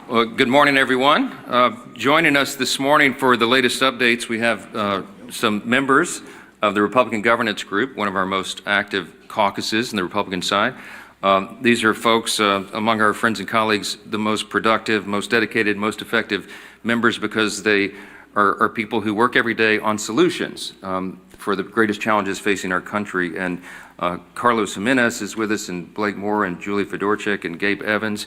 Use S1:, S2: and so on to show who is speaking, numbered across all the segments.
S1: Well, good morning, everyone. Joining us this morning for the latest updates, we have some members of the Republican Governance Group, one of our most active caucuses in the Republican side. These are folks among our friends and colleagues, the most productive, most dedicated, most effective members because they are people who work every day on solutions for the greatest challenges facing our country. And Carlos Jimenez is with us, and Blake Moore, and Julie Fedorchik, and Gabe Evans.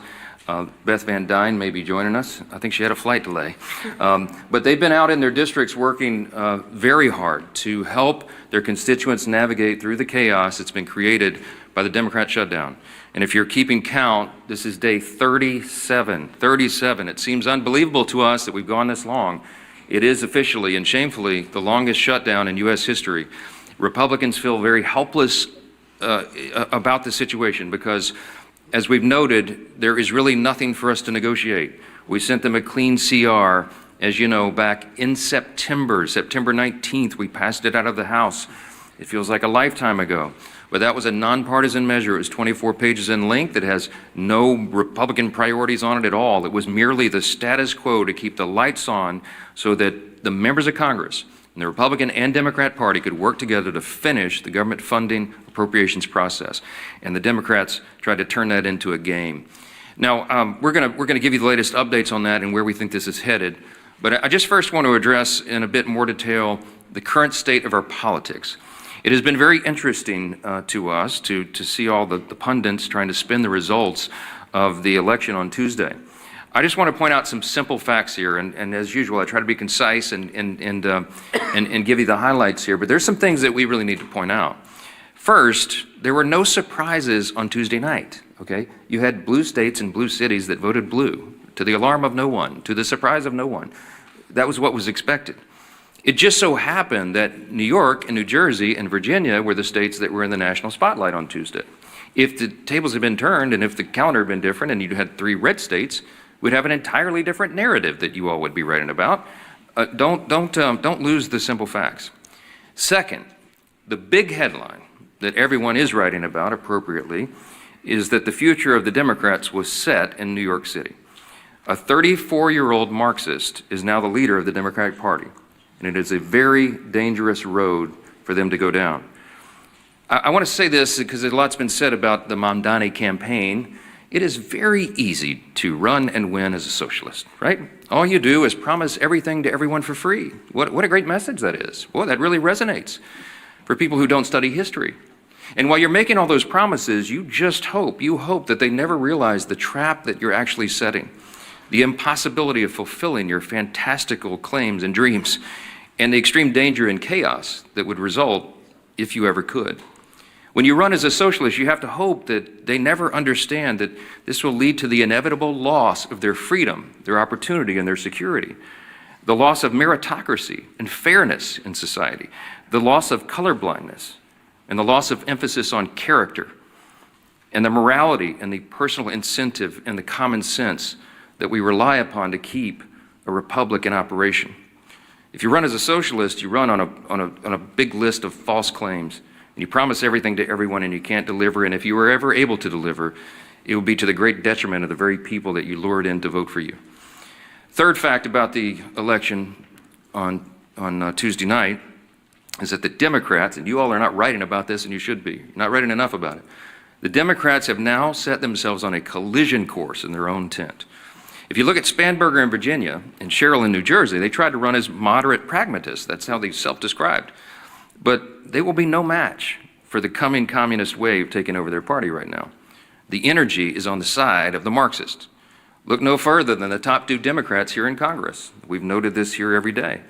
S1: Beth Van Dyne may be joining us. I think she had a flight delay. But they've been out in their districts working very hard to help their constituents navigate through the chaos that's been created by the Democrat shutdown. And if you're keeping count, this is day 37. 37. It seems unbelievable to us that we've gone this long. It is officially and shamefully the longest shutdown in U.S. history. Republicans feel very helpless about the situation because, as we've noted, there is really nothing for us to negotiate. We sent them a clean CR, as you know, back in September 19th. We passed it out of the House. It feels like a lifetime ago. But that was a nonpartisan measure. It was 24 pages in length. It has no Republican priorities on it at all. It was merely the status quo to keep the lights on so that the members of Congress and the Republican and Democrat Party could work together to finish the government funding appropriations process. And the Democrats tried to turn that into a game. Now, we're gonna give you the latest updates on that and where we think this is headed. But I just first want to address in a bit more detail the current state of our politics. It has been very interesting to us to see all the pundits trying to spin the results of the election on Tuesday. I just want to point out some simple facts here, and as usual, I try to be concise and give you the highlights here, but there's some things that we really need to point out. First, there were no surprises on Tuesday night, okay? You had blue states and blue cities that voted blue, to the alarm of no one, to the surprise of no one. That was what was expected. It just so happened that New York and New Jersey and Virginia were the states that were in the national spotlight on Tuesday. If the tables had been turned and if the calendar had been different and you had 3 red states, we'd have an entirely different narrative that you all would be writing about. Don't lose the simple facts. Second, the big headline that everyone is writing about appropriately is that the future of the Democrats was set in New York City. A 34-year-old Marxist is now the leader of the Democratic Party, and it is a very dangerous road for them to go down. I want to say this because a lot's been said about the Mamdani campaign. It is very easy to run and win as a socialist, right? All you do is promise everything to everyone for free. What a great message that is. Boy, that really resonates for people who don't study history. And while you're making all those promises, you hope that they never realize the trap that you're actually setting, the impossibility of fulfilling your fantastical claims and dreams, and the extreme danger and chaos that would result if you ever could. When you run as a socialist, you have to hope that they never understand that this will lead to the inevitable loss of their freedom, their opportunity, and their security, the loss of meritocracy and fairness in society, the loss of colorblindness, and the loss of emphasis on character, and the morality and the personal incentive and the common sense that we rely upon to keep a republic in operation. If you run as a socialist, you run on a big list of false claims, and you promise everything to everyone and you can't deliver, and if you were ever able to deliver, it will be to the great detriment of the very people that you lured in to vote for you. Third fact about the election on Tuesday night is that the Democrats, and you all are not writing about this, and you should be, you're not writing enough about it, the Democrats have now set themselves on a collision course in their own tent. If you look at Spanberger in Virginia and Sherrill in New Jersey, they tried to run as moderate pragmatists. That's how they self-described. But they will be no match for the coming communist wave taking over their party right now. The energy is on the side of the Marxists. Look no further than the top 2 Democrats here in Congress. We've noted this here every day.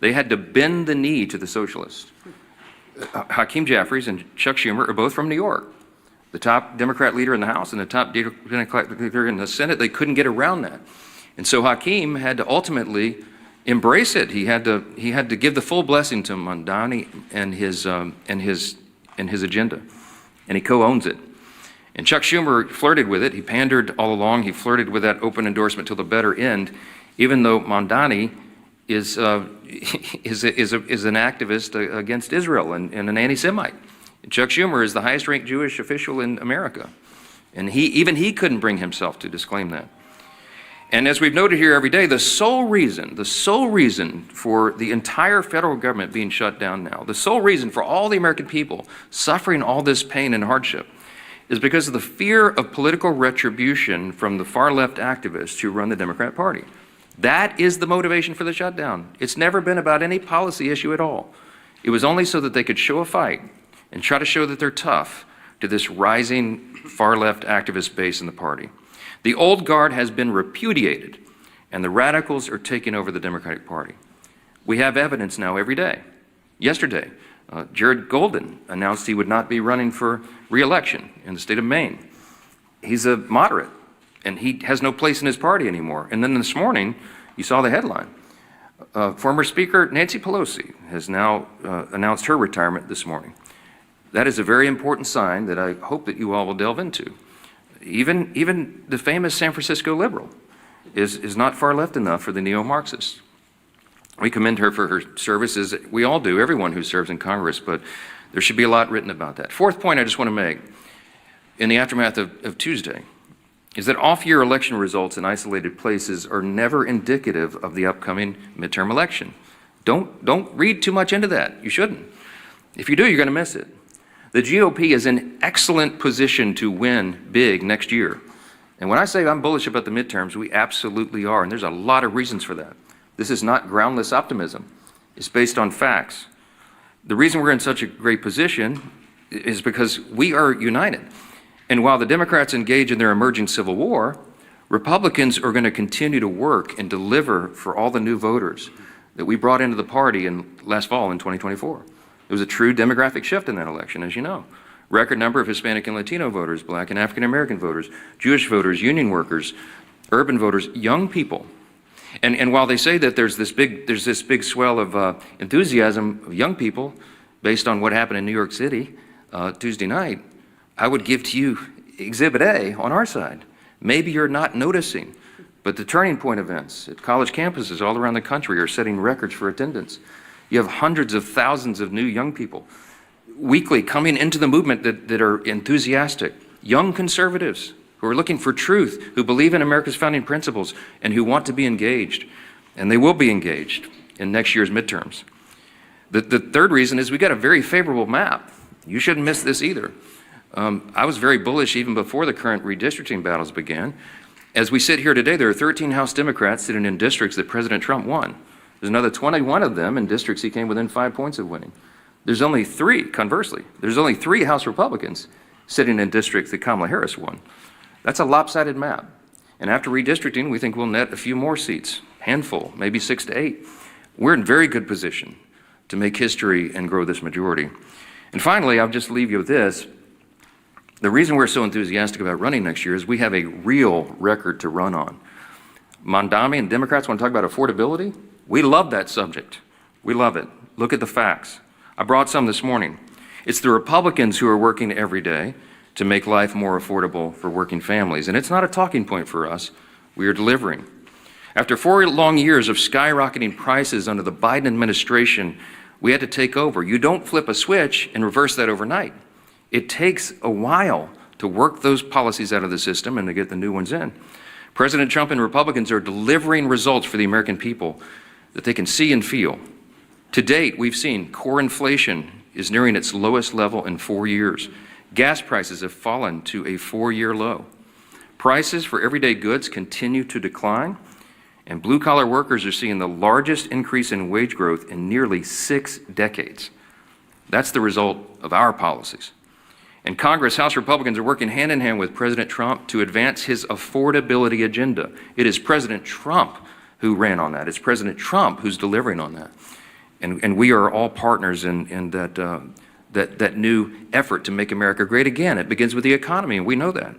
S1: They had to bend the knee to the socialists. Hakeem Jeffries and Chuck Schumer are both from New York. The top Democrat leader in the House and the top Democrat leader in the Senate, they couldn't get around that. And so Hakeem had to ultimately embrace it. He had to give the full blessing to Mamdani and his agenda. And he co-owns it. And Chuck Schumer flirted with it. He pandered all along. He flirted with that open endorsement till the better end, even though Mamdani is an activist against Israel and an anti-Semite. Chuck Schumer is the highest-ranked Jewish official in America, and he couldn't bring himself to disclaim that. And as we've noted here every day, the sole reason for the entire federal government being shut down now, the sole reason for all the American people suffering all this pain and hardship is because of the fear of political retribution from the far-left activists who run the Democrat Party. That is the motivation for the shutdown. It's never been about any policy issue at all. It was only so that they could show a fight and try to show that they're tough to this rising far-left activist base in the party. The old guard has been repudiated, and the radicals are taking over the Democratic Party. We have evidence now every day. Yesterday, Jared Golden announced he would not be running for re-election in the state of Maine. He's a moderate, and he has no place in his party anymore. And then this morning, you saw the headline. Former Speaker Nancy Pelosi has now announced her retirement this morning. That is a very important sign that I hope that you all will delve into. Even the famous San Francisco liberal is not far left enough for the neo-Marxists. We commend her for her services. We all do, everyone who serves in Congress, but there should be a lot written about that. Fourth point I just want to make in the aftermath of Tuesday is that off-year election results in isolated places are never indicative of the upcoming midterm election. Don't read too much into that. You shouldn't. If you do, you're going to miss it. The GOP is in excellent position to win big next year. And when I say I'm bullish about the midterms, we absolutely are, and there's a lot of reasons for that. This is not groundless optimism. It's based on facts. The reason we're in such a great position is because we are united. And while the Democrats engage in their emerging civil war, Republicans are going to continue to work and deliver for all the new voters that we brought into the party last fall in 2024. It was a true demographic shift in that election, as you know. Record number of Hispanic and Latino voters, Black and African American voters, Jewish voters, union workers, urban voters, young people. And while they say that there's this big swell of enthusiasm of young people based on what happened in New York City Tuesday night, I would give to you Exhibit A on our side. Maybe you're not noticing, but the turning point events at college campuses all around the country are setting records for attendance. You have hundreds of thousands of new young people weekly coming into the movement that are enthusiastic, young conservatives who are looking for truth, who believe in America's founding principles, and who want to be engaged. And they will be engaged in next year's midterms. The third reason is we got a very favorable map. You shouldn't miss this either. I was very bullish even before the current redistricting battles began. As we sit here today, there are 13 House Democrats sitting in districts that President Trump won. There's another 21 of them in districts he came within 5 points of winning. There's only three House Republicans sitting in districts that Kamala Harris won. That's a lopsided map. And after redistricting, we think we'll net a few more seats, handful, maybe 6 to 8. We're in very good position to make history and grow this majority. And finally, I'll just leave you with this. The reason we're so enthusiastic about running next year is we have a real record to run on. Mondami and Democrats want to talk about affordability. We love that subject. We love it. Look at the facts. I brought some this morning. It's the Republicans who are working every day to make life more affordable for working families. And it's not a talking point for us. We are delivering. After 4 long years of skyrocketing prices under the Biden administration, we had to take over. You don't flip a switch and reverse that overnight. It takes a while to work those policies out of the system and to get the new ones in. President Trump and Republicans are delivering results for the American people that they can see and feel. To date, we've seen core inflation is nearing its lowest level in 4 years. Gas prices have fallen to a 4-year low. Prices for everyday goods continue to decline, and blue-collar workers are seeing the largest increase in wage growth in nearly 6 decades. That's the result of our policies. And Congress, House Republicans are working hand in hand with President Trump to advance his affordability agenda. It is President Trump who ran on that. It's President Trump who's delivering on that. And we are all partners in that new effort to make America great again. It begins with the economy, and we know that.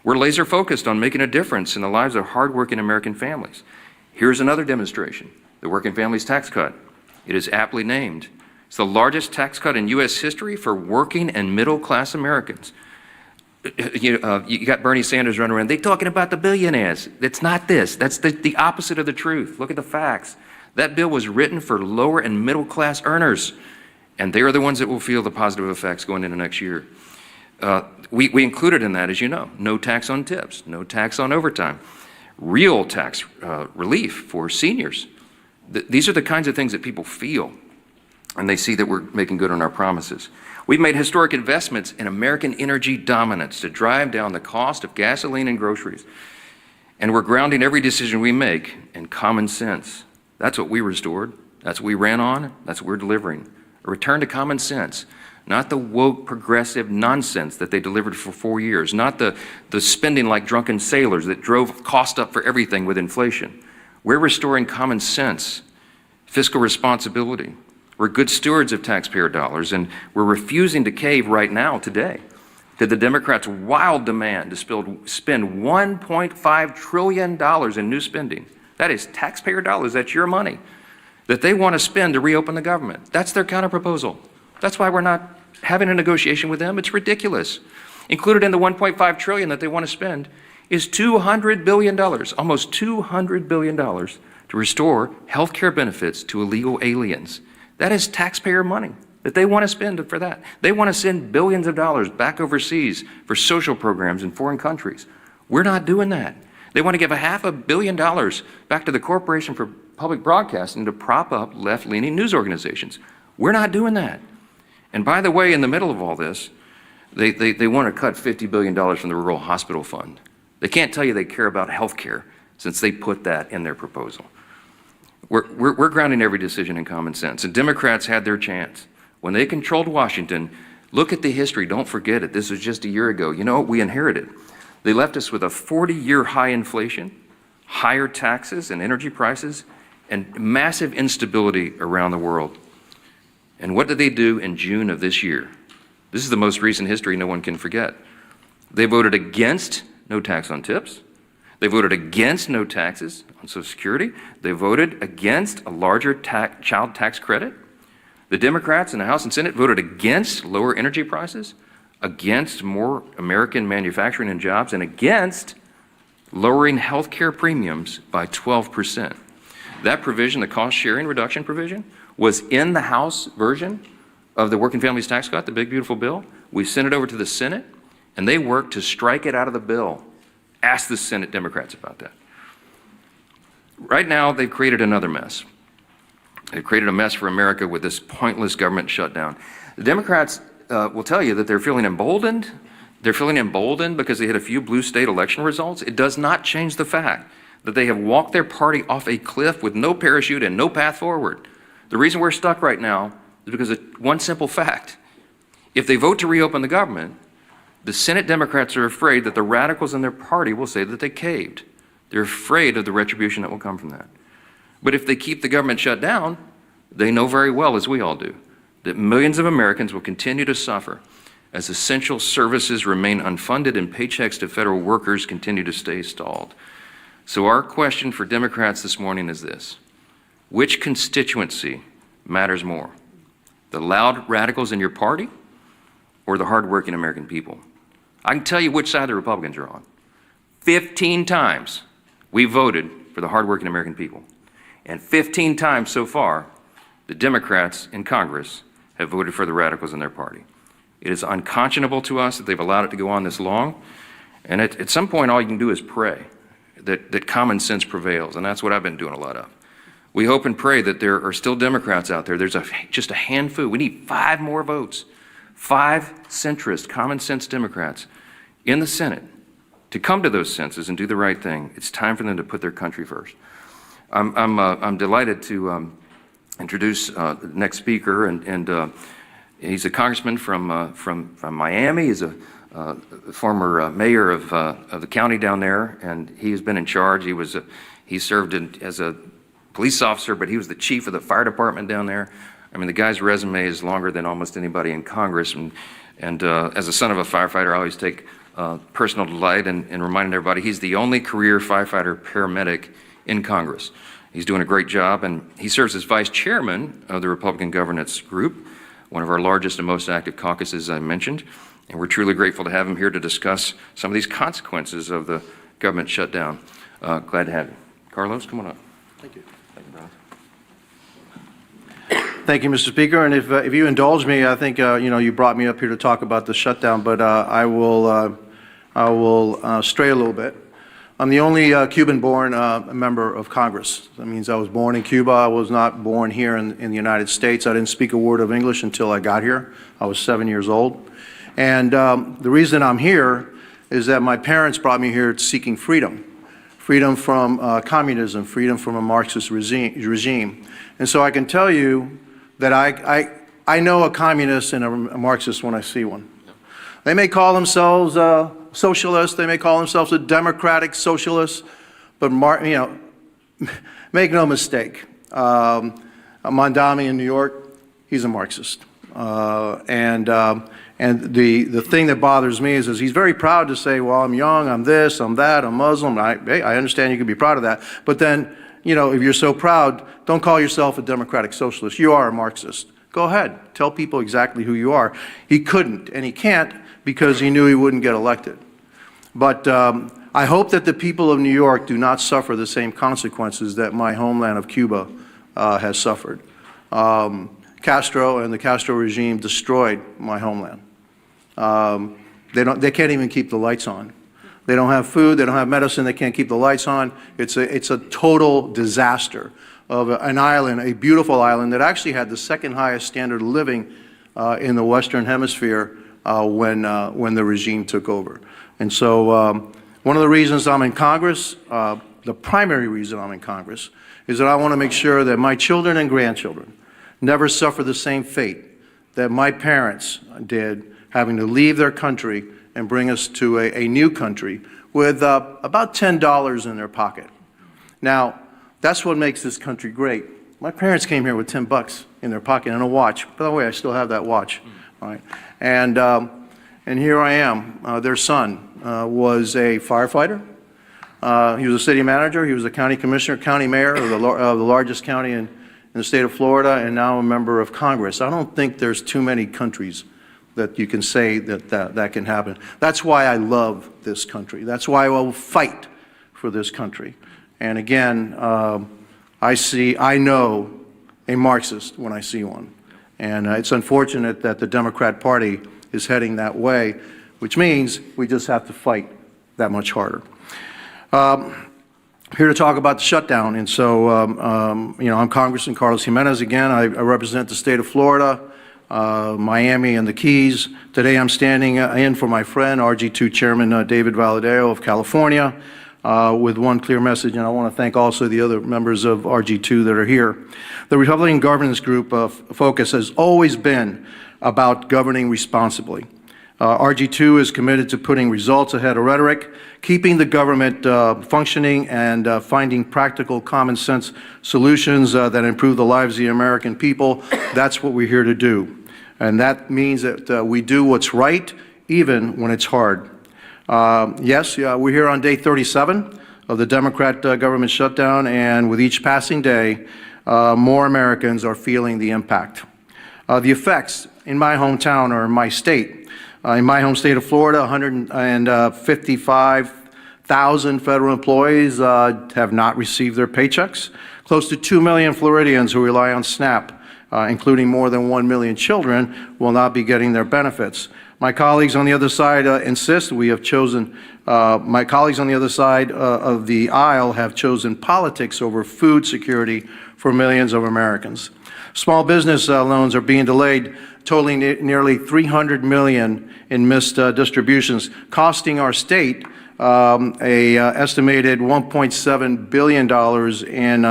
S1: We're laser focused on making a difference in the lives of hardworking American families. Here's another demonstration, the Working Families Tax Cut. It is aptly named. It's the largest tax cut in U.S. history for working and middle-class Americans. You got Bernie Sanders running around. They're talking about the billionaires. It's not this. That's the opposite of the truth. Look at the facts. That bill was written for lower and middle-class earners, and they are the ones that will feel the positive effects going into next year. We included in that, as you know, no tax on tips, no tax on overtime, real tax relief for seniors. These are the kinds of things that people feel, and they see that we're making good on our promises. We've made historic investments in American energy dominance to drive down the cost of gasoline and groceries. And we're grounding every decision we make in common sense. That's what we restored. That's what we ran on. That's what we're delivering. A return to common sense, not the woke progressive nonsense that they delivered for 4 years, not the spending like drunken sailors that drove cost up for everything with inflation. We're restoring common sense, fiscal responsibility. We're good stewards of taxpayer dollars, and we're refusing to cave right now, today, to the Democrats' wild demand to spend $1.5 trillion in new spending. That is taxpayer dollars, that's your money, that they want to spend to reopen the government. That's their counterproposal. That's why we're not having a negotiation with them. It's ridiculous. Included in the $1.5 trillion that they want to spend is $200 billion, almost $200 billion, to restore health care benefits to illegal aliens. That is taxpayer money that they want to spend for that. They want to send billions of dollars back overseas for social programs in foreign countries. We're not doing that. They want to give $500 million back to the Corporation for Public Broadcasting to prop up left-leaning news organizations. We're not doing that. And by the way, in the middle of all this, they want to cut $50 billion from the Rural Hospital Fund. They can't tell you they care about health care since they put that in their proposal. We're grounding every decision in common sense, and Democrats had their chance. When they controlled Washington, look at the history, don't forget it. This was just a year ago. You know what we inherited? They left us with a 40-year high inflation, higher taxes and energy prices, and massive instability around the world. And what did they do in June of this year? This is the most recent history no one can forget. They voted against no tax on tips. They voted against no taxes on Social Security. They voted against a larger child tax credit. The Democrats in the House and Senate voted against lower energy prices, against more American manufacturing and jobs, and against lowering health care premiums by 12%. That provision, the cost sharing reduction provision, was in the House version of the Working Families Tax Cut, the big beautiful bill. We sent it over to the Senate, and they worked to strike it out of the bill. Ask the Senate Democrats about that. Right now, they've created another mess. They've created a mess for America with this pointless government shutdown. The Democrats will tell you that they're feeling emboldened. They're feeling emboldened because they had a few blue state election results. It does not change the fact that they have walked their party off a cliff with no parachute and no path forward. The reason we're stuck right now is because of one simple fact. If they vote to reopen the government, the Senate Democrats are afraid that the radicals in their party will say that they caved. They're afraid of the retribution that will come from that. But if they keep the government shut down, they know very well, as we all do, that millions of Americans will continue to suffer as essential services remain unfunded and paychecks to federal workers continue to stay stalled. So our question for Democrats this morning is this: which constituency matters more? The loud radicals in your party or the hardworking American people? I can tell you which side the Republicans are on. 15 times we voted for the hardworking American people. And 15 times so far, the Democrats in Congress have voted for the radicals in their party. It is unconscionable to us that they've allowed it to go on this long. And at some point, all you can do is pray that common sense prevails. And that's what I've been doing a lot of. We hope and pray that there are still Democrats out there. There's just a handful. We need 5 more votes. 5 centrist, common sense Democrats in the Senate to come to those senses and do the right thing. It's time for them to put their country first. I'm delighted to introduce the next speaker, and he's a congressman from Miami. He's a former mayor of the county down there, and he has been in charge. He served as a police officer, but he was the chief of the fire department down there. I mean, the guy's resume is longer than almost anybody in Congress, and as a son of a firefighter, I always take personal delight in reminding everybody he's the only career firefighter paramedic in Congress. He's doing a great job, and he serves as vice chairman of the Republican Governance Group, one of our largest and most active caucuses I mentioned, and we're truly grateful to have him here to discuss some of these consequences of the government shutdown. Glad to have you. Carlos, come on up.
S2: Thank you.
S1: Thank you, Brian.
S2: Thank you, Mr. Speaker. And if you indulge me, I think you brought me up here to talk about the shutdown, but I will stray a little bit. I'm the only Cuban-born member of Congress. That means I was born in Cuba. I was not born here in the United States. I didn't speak a word of English until I got here. I was 7 years old. And the reason I'm here is that my parents brought me here seeking freedom. Freedom from communism, freedom from a Marxist regime. And so I can tell you that I know a communist and a Marxist when I see one. They may call themselves socialists, they may call themselves a democratic socialist, but make no mistake, Mondami in New York, he's a Marxist. And the thing that bothers me is he's very proud to say, well, I'm young, I'm this, I'm that, I'm Muslim. I understand you can be proud of that. But then, if you're so proud, don't call yourself a democratic socialist. You are a Marxist. Go ahead. Tell people exactly who you are. He couldn't, and he can't because he knew he wouldn't get elected. But I hope that the people of New York do not suffer the same consequences that my homeland of Cuba has suffered. Castro and the Castro regime destroyed my homeland. They can't even keep the lights on. They don't have food, they don't have medicine, they can't keep the lights on. It's a total disaster of an island, a beautiful island that actually had the second highest standard of living in the Western Hemisphere when the regime took over. And so one of the reasons I'm in Congress, the primary reason I'm in Congress, is that I want to make sure that my children and grandchildren never suffer the same fate that my parents did, having to leave their country and bring us to a new country with about $10 in their pocket. Now, that's what makes this country great. My parents came here with $10 in their pocket and a watch. By the way, I still have that watch. All right. And here I am. Their son was a firefighter. He was a city manager. He was a county commissioner, county mayor of the largest county in the state of Florida, and now a member of Congress. I don't think there's too many countries that you can say that can happen. That's why I love this country. That's why I will fight for this country. And again, I know a Marxist when I see one. And it's unfortunate that the Democrat Party is heading that way, which means we just have to fight that much harder. Here to talk about the shutdown. And so, I'm Congressman Carlos Jimenez again. I represent the state of Florida, Miami and the Keys. Today I'm standing in for my friend, RG2 Chairman David Valadeo of California, with one clear message, and I want to thank also the other members of RG2 that are here. The Republican Governance Group focus has always been about governing responsibly. RG2 is committed to putting results ahead of rhetoric, keeping the government functioning, and finding practical, common-sense solutions that improve the lives of the American people. That's what we're here to do. And that means that we do what's right, even when it's hard. We're here on day 37 of the Democrat government shutdown, and with each passing day, more Americans are feeling the impact. The effects in my hometown or in my state. In my home state of Florida, 155,000 federal employees have not received their paychecks. Close to 2 million Floridians who rely on SNAP, including more than 1 million children, will not be getting their benefits. My colleagues on the other side insist we have chosen, my colleagues on the other side of the aisle have chosen politics over food security for millions of Americans. Small business loans are being delayed, totaling nearly $300 million in missed distributions, costing our state estimated $1.7 billion in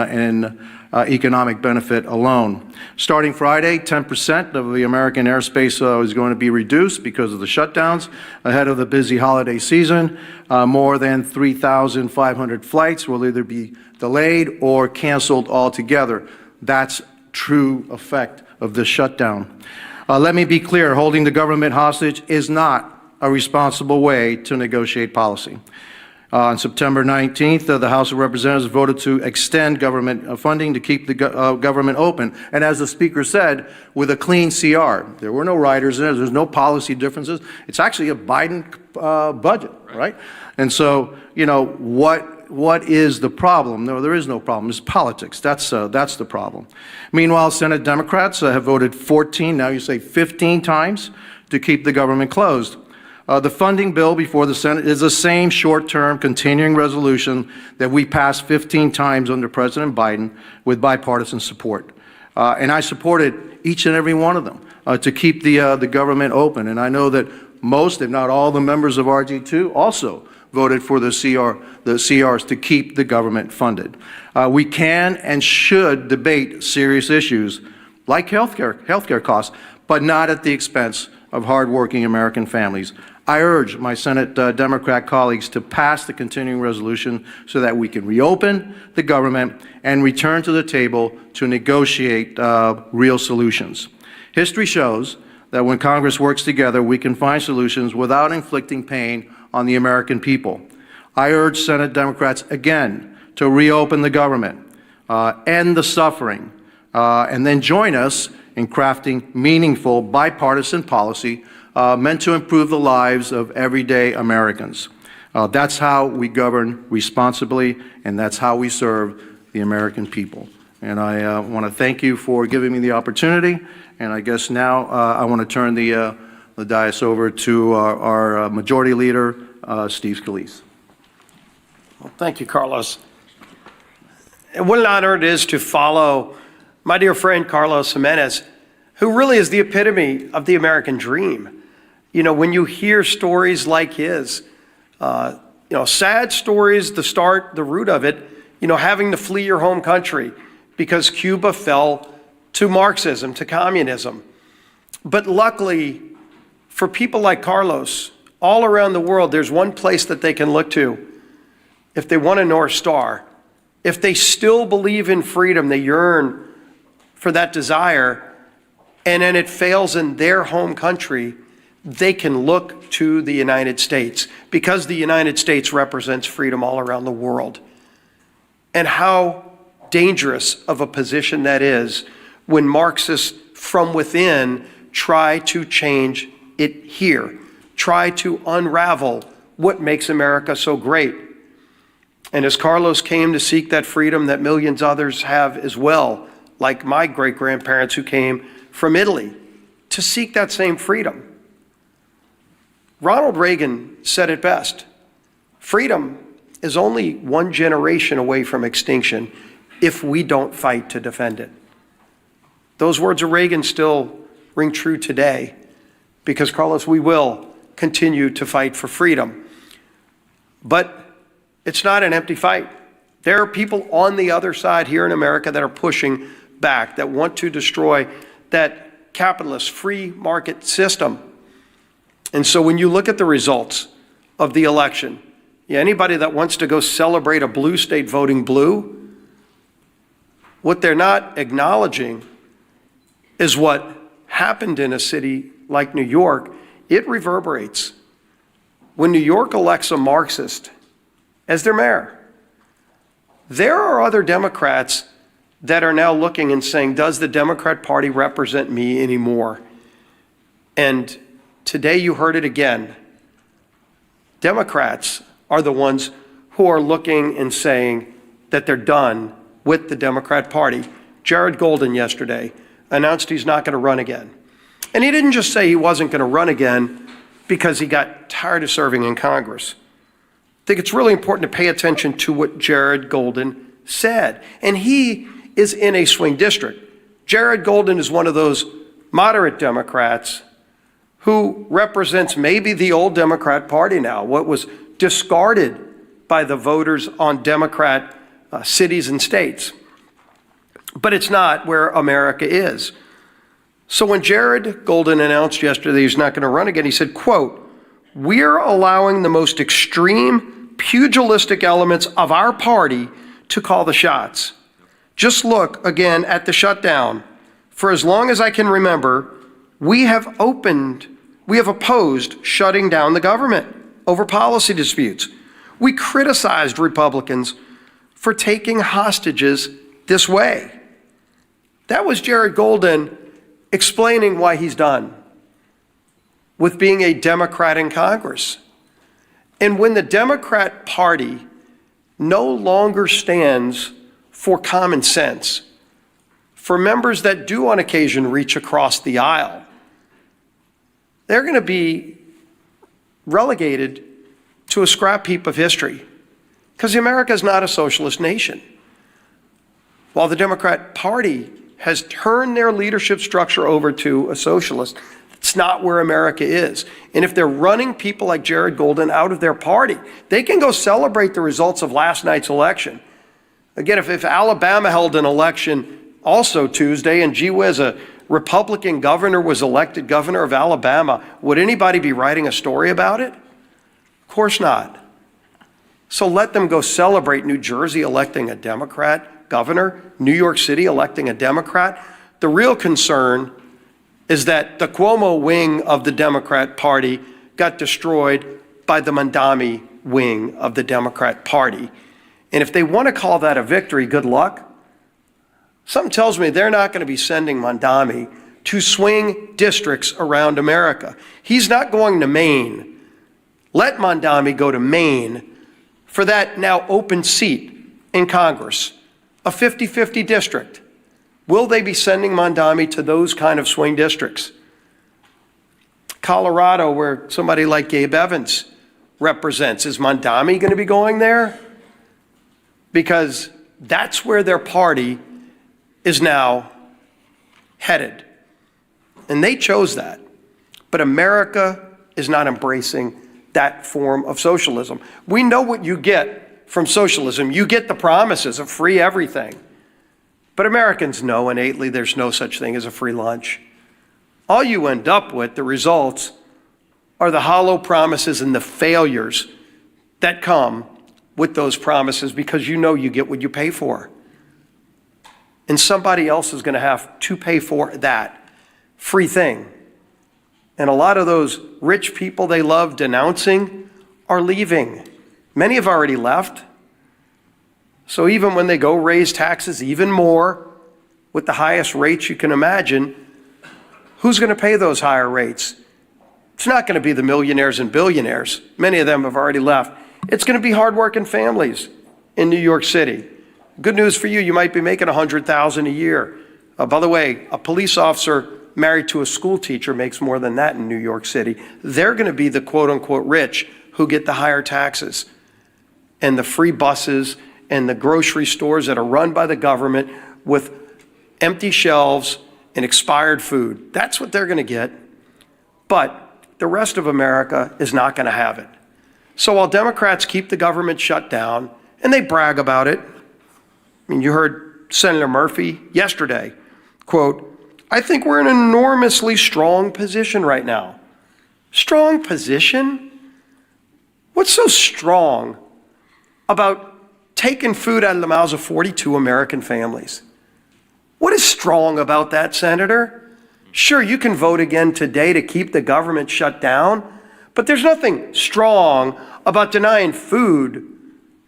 S2: economic benefit alone. Starting Friday, 10% of the American airspace is going to be reduced because of the shutdowns ahead of the busy holiday season. More than 3,500 flights will either be delayed or canceled altogether. That's true effect of this shutdown. Let me be clear, holding the government hostage is not a responsible way to negotiate policy. On September 19th, the House of Representatives voted to extend government funding to keep the government open. And as the Speaker said, with a clean CR. There were no riders in it. There's no policy differences. It's actually a Biden budget, right? And so, what is the problem? No, there is no problem. It's politics. That's the problem. Meanwhile, Senate Democrats have voted 14, now you say 15 times to keep the government closed. The funding bill before the Senate is the same short-term continuing resolution that we passed 15 times under President Biden with bipartisan support. And I supported each and every one of them to keep the government open. And I know that most, if not all, the members of RG2 also voted for the CRs to keep the government funded. We can and should debate serious issues like healthcare costs, but not at the expense of hardworking American families. I urge my Senate Democrat colleagues to pass the continuing resolution so that we can reopen the government and return to the table to negotiate real solutions. History shows that when Congress works together, we can find solutions without inflicting pain on the American people. I urge Senate Democrats again to reopen the government, end the suffering, and then join us in crafting meaningful bipartisan policy meant to improve the lives of everyday Americans. That's how we govern responsibly, and that's how we serve the American people. And I want to thank you for giving me the opportunity, and I guess now I want to turn the dais over to our Majority Leader, Steve Scalise.
S3: Well, thank you, Carlos. And what an honor it is to follow my dear friend Carlos Jimenez, who really is the epitome of the American dream. You know, when you hear stories like his, sad stories, the root of it, having to flee your home country because Cuba fell to Marxism, to communism. But luckily, for people like Carlos, all around the world, there's one place that they can look to if they want a North Star. If they still believe in freedom, they yearn for that desire, and then it fails in their home country, they can look to the United States because the United States represents freedom all around the world. And how dangerous of a position that is when Marxists from within try to change it here, try to unravel what makes America so great. And as Carlos came to seek that freedom that millions others have as well, like my great-grandparents who came from Italy to seek that same freedom. Ronald Reagan said it best: freedom is only one generation away from extinction if we don't fight to defend it. Those words of Reagan still ring true today because, Carlos, we will continue to fight for freedom. But it's not an empty fight. There are people on the other side here in America that are pushing back, that want to destroy that capitalist free market system. And so when you look at the results of the election, anybody that wants to go celebrate a blue state voting blue, what they're not acknowledging is what happened in a city like New York. It reverberates. When New York elects a Marxist as their mayor, there are other Democrats that are now looking and saying, does the Democrat Party represent me anymore? And today you heard it again. Democrats are the ones who are looking and saying that they're done with the Democrat Party. Jared Golden yesterday announced he's not going to run again. And he didn't just say he wasn't going to run again because he got tired of serving in Congress. I think it's really important to pay attention to what Jared Golden said. And he is in a swing district. Jared Golden is one of those moderate Democrats who represents maybe the old Democrat Party now, what was discarded by the voters on Democrat cities and states. But it's not where America is. So when Jared Golden announced yesterday he's not going to run again, he said, quote, "We're allowing the most extreme pugilistic elements of our party to call the shots. Just look again at the shutdown. For as long as I can remember, we have opposed shutting down the government over policy disputes. We criticized Republicans for taking hostages this way." That was Jared Golden explaining why he's done with being a Democrat in Congress. And when the Democrat Party no longer stands for common sense, for members that do on occasion reach across the aisle, they're going to be relegated to a scrap heap of history, because America is not a socialist nation. While the Democrat Party has turned their leadership structure over to a socialist, it's not where America is. And if they're running people like Jared Golden out of their party, they can go celebrate the results of last night's election. Again, if Alabama held an election also Tuesday, and gee whiz, a Republican governor was elected governor of Alabama, would anybody be writing a story about it? Of course not. So let them go celebrate New Jersey electing a Democrat governor, New York City electing a Democrat. The real concern is that the Cuomo wing of the Democrat Party got destroyed by the Mandami wing of the Democrat Party. And if they want to call that a victory, good luck. Something tells me they're not going to be sending Mandami to swing districts around America. He's not going to Maine. Let Mandami go to Maine for that now open seat in Congress, a 50-50 district. Will they be sending Mandami to those kind of swing districts? Colorado, where somebody like Gabe Evans represents, is Mandami going to be going there? Because that's where their party is now headed. And they chose that. But America is not embracing that form of socialism. We know what you get from socialism. You get the promises of free everything. But Americans know innately there's no such thing as a free lunch. All you end up with, the results, are the hollow promises and the failures that come with those promises, because you know you get what you pay for. And somebody else is going to have to pay for that free thing. And a lot of those rich people they love denouncing are leaving. Many have already left. So even when they go raise taxes even more, with the highest rates you can imagine, who's going to pay those higher rates? It's not going to be the millionaires and billionaires. Many of them have already left. It's going to be hardworking families in New York City. Good news for you, you might be making $100,000 a year. By the way, a police officer married to a school teacher makes more than that in New York City. They're going to be the quote-unquote rich who get the higher taxes and the free buses and the grocery stores that are run by the government with empty shelves and expired food. That's what they're going to get. But the rest of America is not going to have it. So while Democrats keep the government shut down, and they brag about it, I mean, you heard Senator Murphy yesterday, quote, "I think we're in an enormously strong position right now." Strong position? What's so strong about taking food out of the mouths of 42 American families? What is strong about that, Senator? Sure, you can vote again today to keep the government shut down, but there's nothing strong about denying food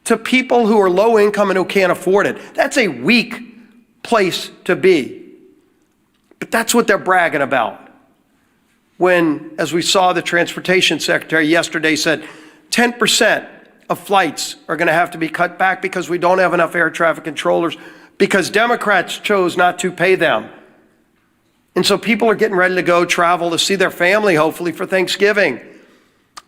S3: to people who are low income and who can't afford it. That's a weak place to be. But that's what they're bragging about. When, as we saw, the Transportation Secretary yesterday said 10% of flights are going to have to be cut back because we don't have enough air traffic controllers, because Democrats chose not to pay them. And so people are getting ready to go travel to see their family, hopefully, for Thanksgiving.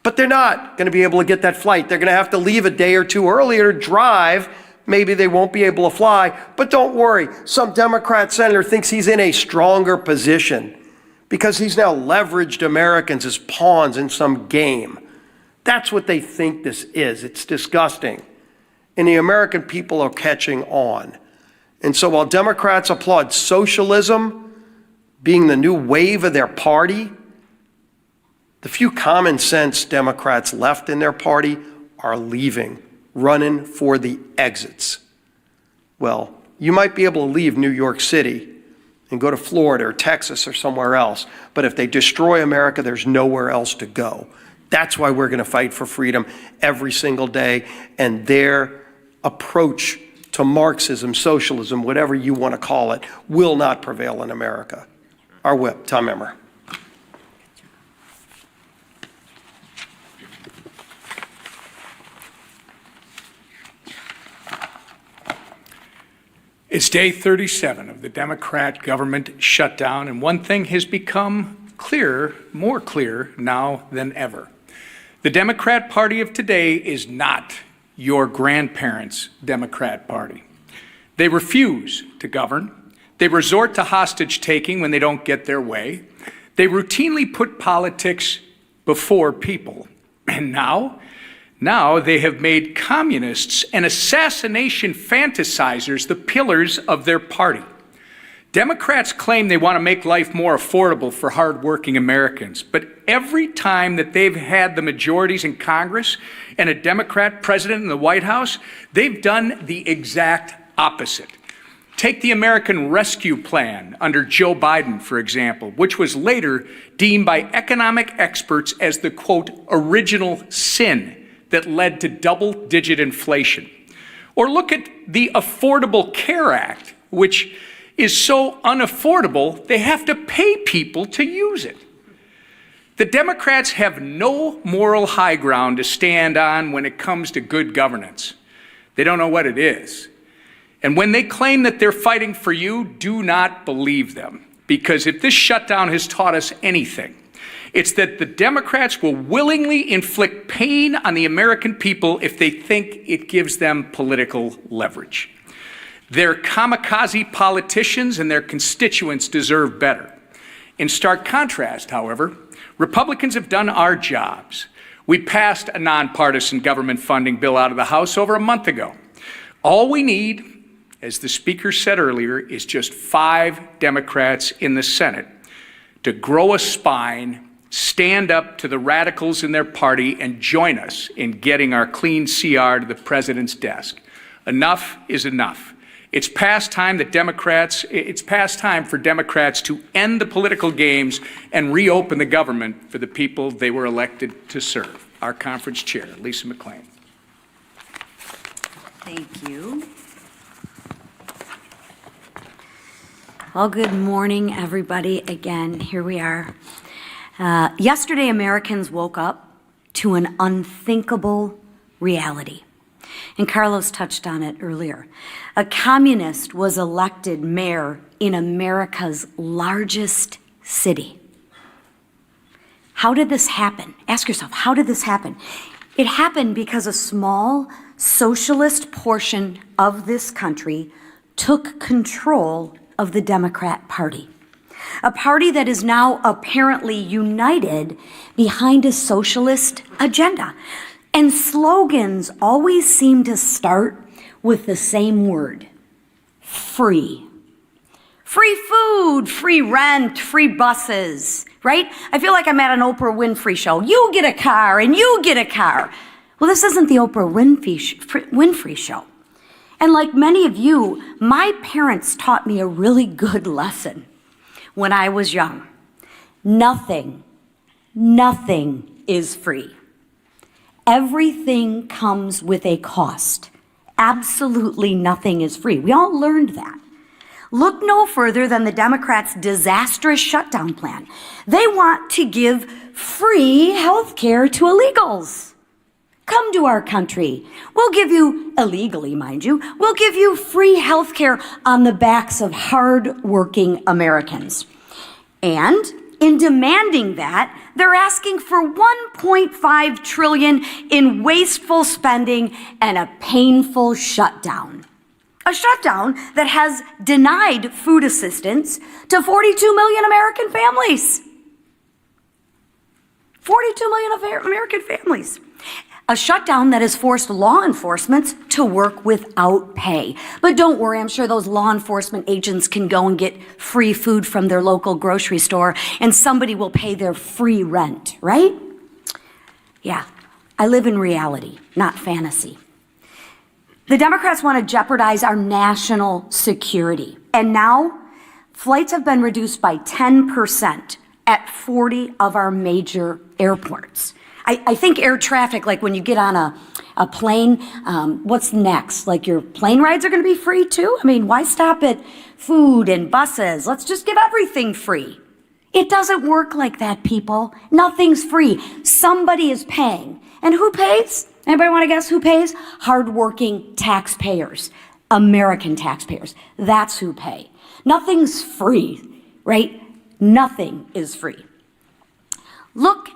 S3: But they're not going to be able to get that flight. They're going to have to leave a day or two earlier to drive. Maybe they won't be able to fly. But don't worry, some Democrat senator thinks he's in a stronger position because he's now leveraged Americans as pawns in some game. That's what they think this is. It's disgusting. And the American people are catching on. And so while Democrats applaud socialism being the new wave of their party, the few common sense Democrats left in their party are leaving, running for the exits. Well, you might be able to leave New York City and go to Florida or Texas or somewhere else, but if they destroy America, there's nowhere else to go. That's why we're going to fight for freedom every single day, and their approach to Marxism, socialism, whatever you want to call it, will not prevail in America. Our whip, Tom Emmer.
S4: It's day 37 of the Democrat government shutdown, and one thing has become clearer, more clear now than ever. The Democrat Party of today is not your grandparents' Democrat Party. They refuse to govern. They resort to hostage-taking when they don't get their way. They routinely put politics before people. And now they have made communists and assassination fantasizers the pillars of their party. Democrats claim they want to make life more affordable for hardworking Americans, but every time that they've had the majorities in Congress and a Democrat president in the White House, they've done the exact opposite. Take the American Rescue Plan under Joe Biden, for example, which was later deemed by economic experts as the, quote, original sin that led to double-digit inflation. Or look at the Affordable Care Act, which is so unaffordable, they have to pay people to use it. The Democrats have no moral high ground to stand on when it comes to good governance. They don't know what it is. And when they claim that they're fighting for you, do not believe them. Because if this shutdown has taught us anything, it's that the Democrats will willingly inflict pain on the American people if they think it gives them political leverage. Their kamikaze politicians and their constituents deserve better. In stark contrast, however, Republicans have done our jobs. We passed a nonpartisan government funding bill out of the House over a month ago. All we need, as the Speaker said earlier, is just 5 Democrats in the Senate to grow a spine, stand up to the radicals in their party, and join us in getting our clean CR to the president's desk. Enough is enough. It's past time for Democrats to end the political games and reopen the government for the people they were elected to serve. Our conference chair, Lisa McClain.
S5: Thank you. Well, good morning, everybody. Again, here we are. Yesterday, Americans woke up to an unthinkable reality. And Carlos touched on it earlier. A communist was elected mayor in America's largest city. How did this happen? Ask yourself, how did this happen? It happened because a small socialist portion of this country took control of the Democrat Party. A party that is now apparently united behind a socialist agenda. And slogans always seem to start with the same word, free. Free food, free rent, free buses, right? I feel like I'm at an Oprah Winfrey show. You get a car and you get a car. Well, this isn't the Oprah Winfrey show. And like many of you, my parents taught me a really good lesson when I was young. Nothing is free. Everything comes with a cost. Absolutely nothing is free. We all learned that. Look no further than the Democrats' disastrous shutdown plan. They want to give free health care to illegals. Come to our country. We'll give you, illegally mind you, we'll give you free health care on the backs of hard-working Americans. And in demanding that, they're asking for $1.5 trillion in wasteful spending and a painful shutdown. A shutdown that has denied food assistance to 42 million American families. 42 million American families. A shutdown that has forced law enforcement to work without pay. But don't worry, I'm sure those law enforcement agents can go and get free food from their local grocery store and somebody will pay their free rent, right? Yeah, I live in reality, not fantasy. The Democrats want to jeopardize our national security. And now, flights have been reduced by 10% at 40 of our major airports. I think air traffic, like when you get on a plane, what's next? Like your plane rides are going to be free too? I mean, why stop at food and buses? Let's just give everything free. It doesn't work like that, people. Nothing's free. Somebody is paying. And who pays? Anybody want to guess who pays? Hardworking taxpayers, American taxpayers. That's who pay. Nothing's free, right? Nothing is free. Look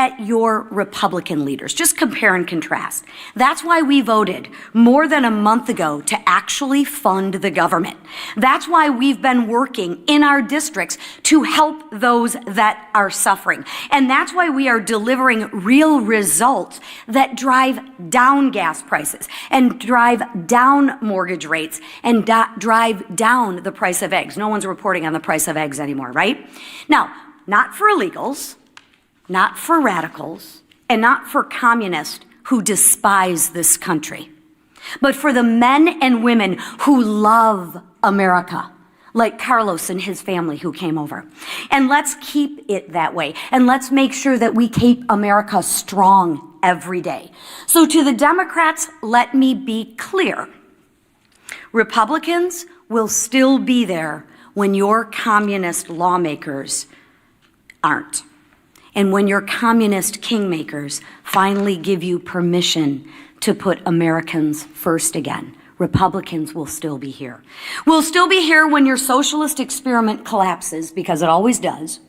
S5: at your Republican leaders. Just compare and contrast. That's why we voted more than a month ago to actually fund the government. That's why we've been working in our districts to help those that are suffering. And that's why we are delivering real results that drive down gas prices and drive down mortgage rates and drive down the price of eggs. No one's reporting on the price of eggs anymore, right? Now, not for illegals, not for radicals, and not for communists who despise this country, but for the men and women who love America, like Carlos and his family who came over. And let's keep it that way. And let's make sure that we keep America strong every day. So to the Democrats, let me be clear. Republicans will still be there when your communist lawmakers aren't. And when your communist kingmakers finally give you permission to put Americans first again, Republicans will still be here. We'll still be here when your socialist experiment collapses, because it always does.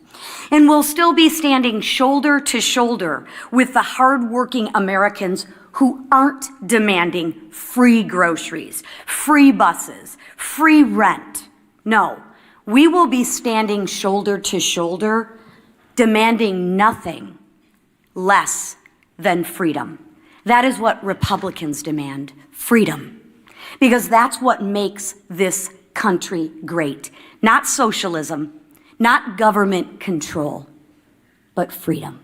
S5: And we'll still be standing shoulder to shoulder with the hardworking Americans who aren't demanding free groceries, free buses, free rent. No, we will be standing shoulder to shoulder, demanding nothing less than freedom. That is what Republicans demand, freedom. Because that's what makes this country great. Not socialism, not government control, but freedom.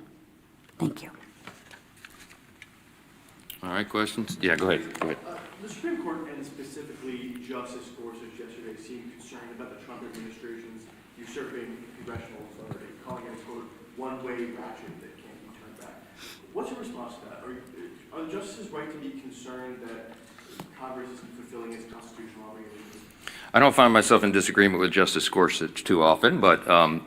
S5: Thank you.
S1: All right, questions? Yeah, go ahead. Go ahead.
S6: The Supreme Court, and specifically Justice Gorsuch yesterday, seemed concerned about the Trump administration's usurping congressional authority, calling it, quote, one-way ratchet that can't be turned back. What's your response to that? Are the justices right to be concerned that Congress isn't fulfilling its constitutional obligations?
S1: I don't find myself in disagreement with Justice Gorsuch too often, but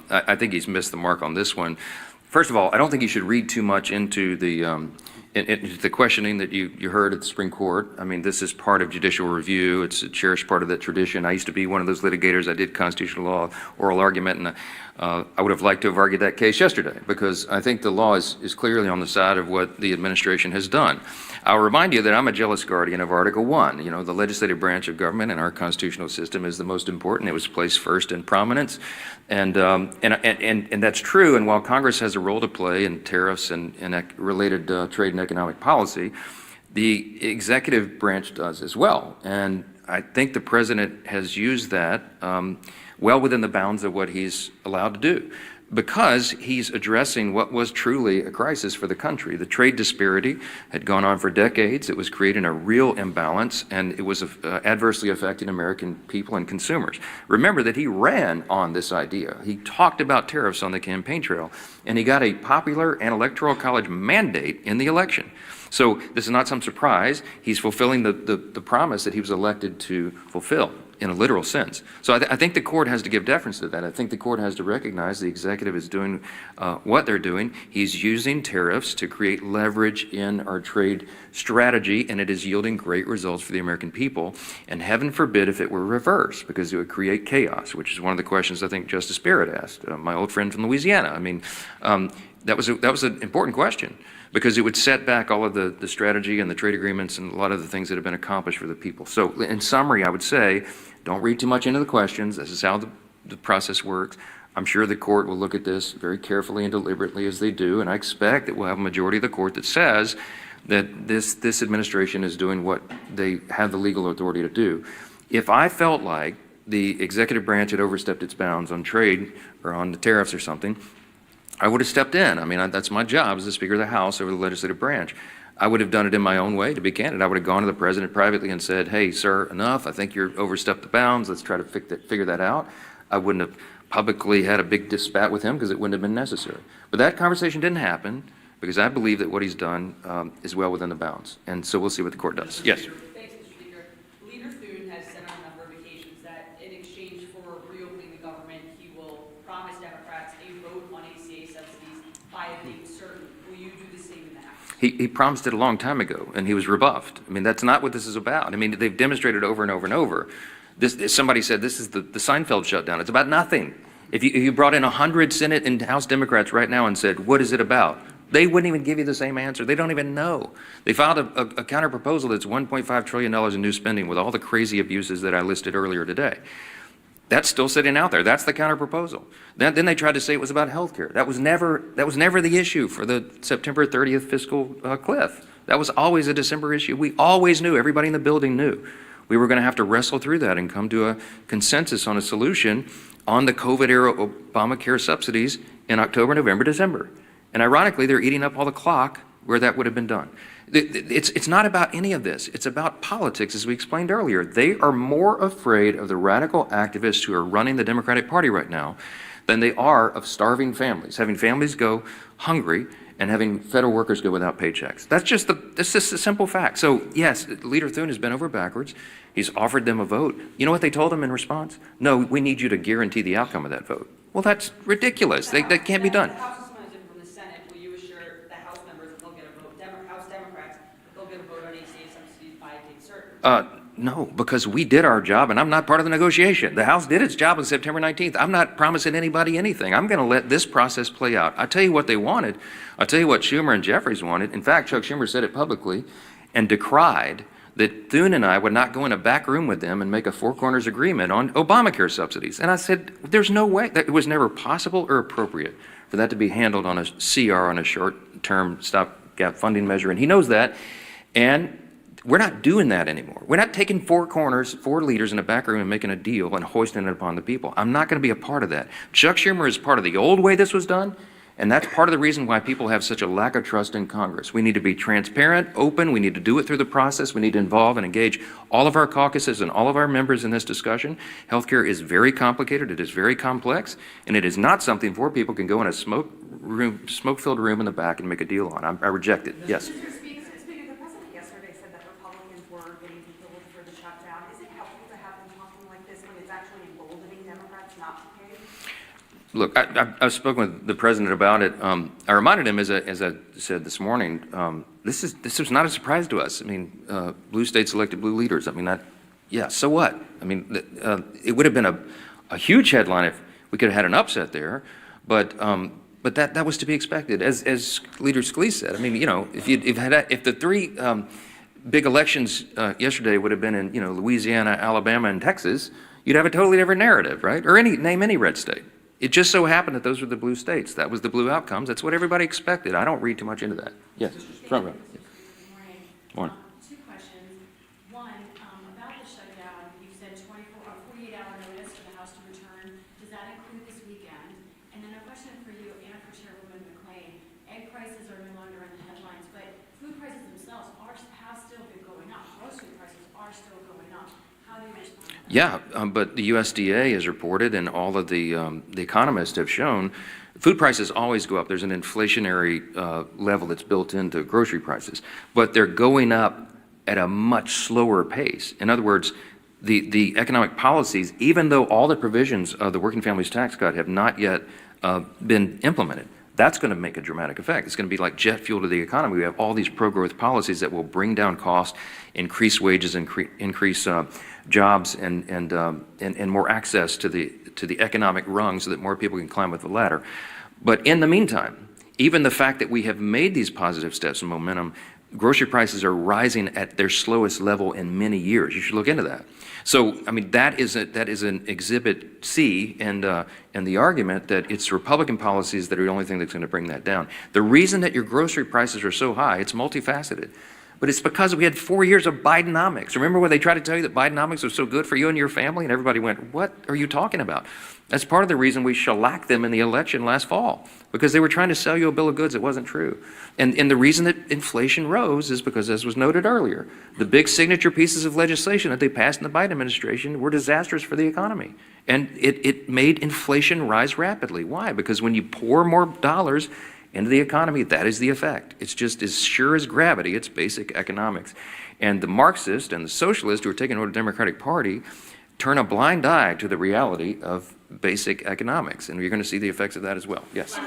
S1: I think he's missed the mark on this one. First of all, I don't think you should read too much into the questioning that you heard at the Supreme Court. I mean, this is part of judicial review. It's a cherished part of that tradition. I used to be one of those litigators. I did constitutional law, oral argument, and I would have liked to have argued that case yesterday, because I think the law is clearly on the side of what the administration has done. I'll remind you that I'm a jealous guardian of Article 1. You know, the legislative branch of government in our constitutional system is the most important. It was placed first in prominence. And that's true. And while Congress has a role to play in tariffs and related trade and economic policy, the executive branch does as well. And I think the president has used that well within the bounds of what he's allowed to do, because he's addressing what was truly a crisis for the country. The trade disparity had gone on for decades. It was creating a real imbalance, and it was adversely affecting American people and consumers. Remember that he ran on this idea. He talked about tariffs on the campaign trail, and he got a popular and electoral college mandate in the election. So this is not some surprise. He's fulfilling the promise that he was elected to fulfill in a literal sense. So I think the court has to give deference to that. I think the court has to recognize the executive is doing what they're doing. He's using tariffs to create leverage in our trade strategy, and it is yielding great results for the American people. And heaven forbid if it were reversed, because it would create chaos, which is one of the questions I think Justice Barrett asked, my old friend from Louisiana. I mean, that was an important question, because it would set back all of the strategy and the trade agreements and a lot of the things that have been accomplished for the people. So in summary, I would say, don't read too much into the questions. This is how the process works. I'm sure the court will look at this very carefully and deliberately, as they do, and I expect that we'll have a majority of the court that says that this administration is doing what they have the legal authority to do. If I felt like the executive branch had overstepped its bounds on trade or on the tariffs or something, I would have stepped in. I mean, that's my job as the Speaker of the House over the legislative branch. I would have done it in my own way, to be candid. I would have gone to the president privately and said, hey, sir, enough. I think you're overstepped the bounds. Let's try to figure that out. I wouldn't have publicly had a big spat with him, because it wouldn't have been necessary. But that conversation didn't happen, because I believe that what he's done is well within the bounds. And so we'll see what the court does. Yes?
S7: Thanks, Mr. Speaker. Leader Thune has said on a number of occasions that in exchange for reopening the government, he will promise Democrats a vote on ACA subsidies by a date certain. Will you do the same in the House?
S1: He promised it a long time ago, and he was rebuffed. I mean, that's not what this is about. I mean, they've demonstrated over and over and over. Somebody said this is the Seinfeld shutdown. It's about nothing. If you brought in 100 Senate and House Democrats right now and said, what is it about? They wouldn't even give you the same answer. They don't even know. They filed a counter proposal that's $1.5 trillion in new spending with all the crazy abuses that I listed earlier today. That's still sitting out there. That's the counter proposal. Then they tried to say it was about health care. That was never the issue for the September 30th fiscal cliff. That was always a December issue. We always knew, everybody in the building knew, we were going to have to wrestle through that and come to a consensus on a solution on the COVID-era Obamacare subsidies in October, November, December. And ironically, they're eating up all the clock where that would have been done. It's not about any of this. It's about politics, as we explained earlier. They are more afraid of the radical activists who are running the Democratic Party right now than they are of starving families, having families go hungry and having federal workers go without paychecks. That's just a simple fact. So yes, Leader Thune has been over backwards. He's offered them a vote. You know what they told him in response? No, we need you to guarantee the outcome of that vote. Well, that's ridiculous. That can't be done.
S7: The House is funded from the Senate. Will you assure the House members that they'll get a vote, House Democrats, that they'll get a vote on ACA subsidies by a date certain?
S1: No, because we did our job, and I'm not part of the negotiation. The House did its job on September 19th. I'm not promising anybody anything. I'm going to let this process play out. I'll tell you what they wanted. I'll tell you what Schumer and Jeffries wanted. In fact, Chuck Schumer said it publicly and decried that Thune and I would not go in a back room with them and make a four corners agreement on Obamacare subsidies. And I said, there's no way. That it was never possible or appropriate for that to be handled on a CR, on a short-term stopgap funding measure. And he knows that. And we're not doing that anymore. We're not taking four corners, four leaders in a back room and making a deal and hoisting it upon the people. I'm not going to be a part of that. Chuck Schumer is part of the old way this was done, and that's part of the reason why people have such a lack of trust in Congress. We need to be transparent, open. We need to do it through the process. We need to involve and engage all of our caucuses and all of our members in this discussion. Healthcare is very complicated. It is very complex, and it is not something four people can go in a smoke-filled room in the back and make a deal on. I reject it. Yes.
S8: Speaker, the president yesterday said that Republicans were getting killed for the shutdown. Is it helpful to have them talking like this when it's actually emboldening Democrats not to pay?
S1: Look, I've spoken with the president about it. I reminded him, as I said this morning, this was not a surprise to us. I mean, blue states elected blue leaders. I mean, yeah, so what? I mean, it would have been a huge headline if we could have had an upset there, but that was to be expected. As Leader Scalise said, I mean, you know, if the three big elections yesterday would have been in, you know, Louisiana, Alabama, and Texas, you'd have a totally different narrative, right? Or name any red state. It just so happened that those were the blue states. That was the blue outcomes. That's what everybody expected. I don't read too much into that. Yes, front row.
S9: Good morning.
S1: Morning.
S9: Two questions. One, about the shutdown, you said 48-hour notice for the House to return. Does that include this weekend? And then a question for you and for Chairwoman McClain. Egg prices are no longer in the headlines, but food prices themselves have still been going up. Grocery prices are still going up. How do you respond to that?
S1: Yeah, but the USDA has reported, and all of the economists have shown, food prices always go up. There's an inflationary level that's built into grocery prices, but they're going up at a much slower pace. In other words, the economic policies, even though all the provisions of the Working Families Tax Cut have not yet been implemented, that's going to make a dramatic effect. It's going to be like jet fuel to the economy. We have all these pro-growth policies that will bring down costs, increase wages, increase jobs, and more access to the economic rung so that more people can climb up the ladder. But in the meantime, even the fact that we have made these positive steps and momentum, grocery prices are rising at their slowest level in many years. You should look into that. So, I mean, that is an exhibit C, and the argument that it's Republican policies that are the only thing that's going to bring that down. The reason that your grocery prices are so high, it's multifaceted. But it's because we had 4 years of Bidenomics. Remember when they tried to tell you that Bidenomics was so good for you and your family, and everybody went, what are you talking about? That's part of the reason we shellacked them in the election last fall, because they were trying to sell you a bill of goods that wasn't true. And the reason that inflation rose is because, as was noted earlier, the big signature pieces of legislation that they passed in the Biden administration were disastrous for the economy. And it made inflation rise rapidly. Why? Because when you pour more dollars into the economy, that is the effect. It's just as sure as gravity. It's basic economics. And the Marxists and the socialists who are taking over the Democratic Party turn a blind eye to the reality of basic economics. And you're going to see the effects of that as well. Yes?
S8: This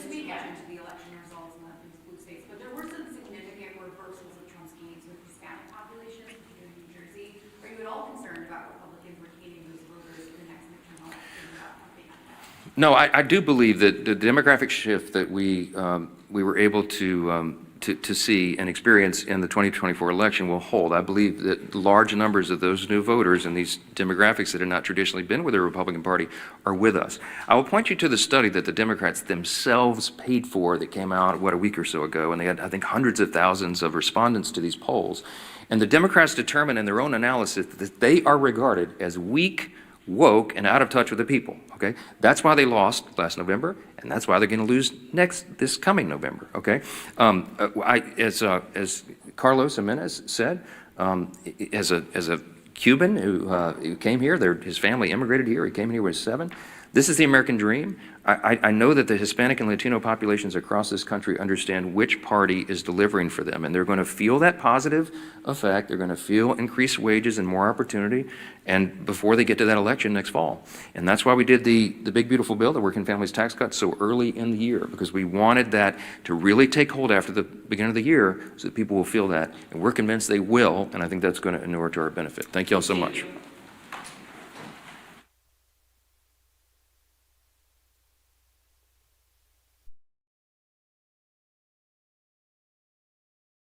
S8: weekend, to the election results in the blue states, but there were some significant reversals of Trump's gains with Hispanic populations, particularly in New Jersey. Are you at all concerned about Republicans retaining those voters in the next midterm election without something like that?
S1: No, I do believe that the demographic shift that we were able to see and experience in the 2024 election will hold. I believe that large numbers of those new voters and these demographics that have not traditionally been with the Republican Party are with us. I will point you to the study that the Democrats themselves paid for that came out, a week or so ago, and they had, I think, hundreds of thousands of respondents to these polls. And the Democrats determined in their own analysis that they are regarded as weak, woke, and out of touch with the people, okay? That's why they lost last November, and that's why they're going to lose this coming November, okay? As Carlos Jimenez said, as a Cuban who came here, his family immigrated here, he came here when he was 7. This is the American dream. I know that the Hispanic and Latino populations across this country understand which party is delivering for them, and they're going to feel that positive effect. They're going to feel increased wages and more opportunity, and before they get to that election next fall. And that's why we did the big, beautiful bill, the Working Families Tax Cut, so early in the year, because we wanted that to really take hold after the beginning of the year so that people will feel that, and we're convinced they will, and I think that's going to inure to our benefit. Thank you all so much.